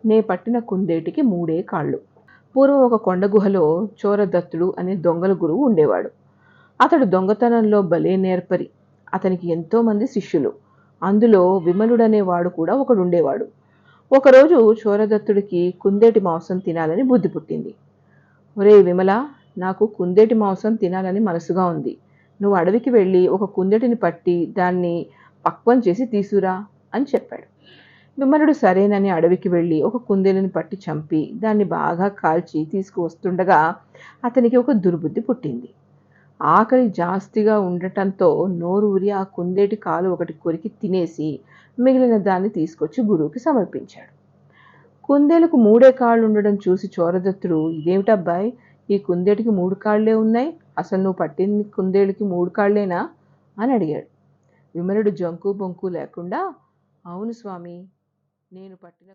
నే పట్టిన కుందేటికి మూడే కాళ్ళు. పూర్వం ఒక కొండ గుహలో చోరదత్తుడు అనే దొంగల గురువు ఉండేవాడు. అతడు దొంగతనంలో భలే నేర్పరి. అతనికి ఎంతోమంది శిష్యులు. అందులో విమలుడనేవాడు కూడా ఒకడుండేవాడు. ఒకరోజు చోరదత్తుడికి కుందేటి మాంసం తినాలని బుద్ధి పుట్టింది. ఒరేయ్ విమల, నాకు కుందేటి మాంసం తినాలని మనసుగా ఉంది. నువ్వు అడవికి వెళ్ళి ఒక కుందేటిని పట్టి దాన్ని పక్వం చేసి తీసురా అని చెప్పాడు. విమలుడు సరేనని అడవికి వెళ్ళి ఒక కుందేలుని పట్టి చంపి దాన్ని బాగా కాల్చి తీసుకువస్తుండగా అతనికి ఒక దుర్బుద్ధి పుట్టింది. ఆకలి జాస్తిగా ఉండటంతో నోరు ఊరి ఆ కుందేటి కాలు ఒకటి కొరికి తినేసి మిగిలిన దాన్ని తీసుకొచ్చి గురువుకి సమర్పించాడు. కుందేలుకు మూడే కాళ్ళు ఉండడం చూసి చోరదత్తుడు, ఇదేమిటబ్బాయి, ఈ కుందేటికి మూడు కాళ్లే ఉన్నాయి, అసలు నువ్వు పట్టిన కుందేలుకి మూడు కాళ్లేనా అని అడిగాడు. విమలుడు జంకు బొంకు లేకుండా, అవును స్వామి, నేను పట్టిన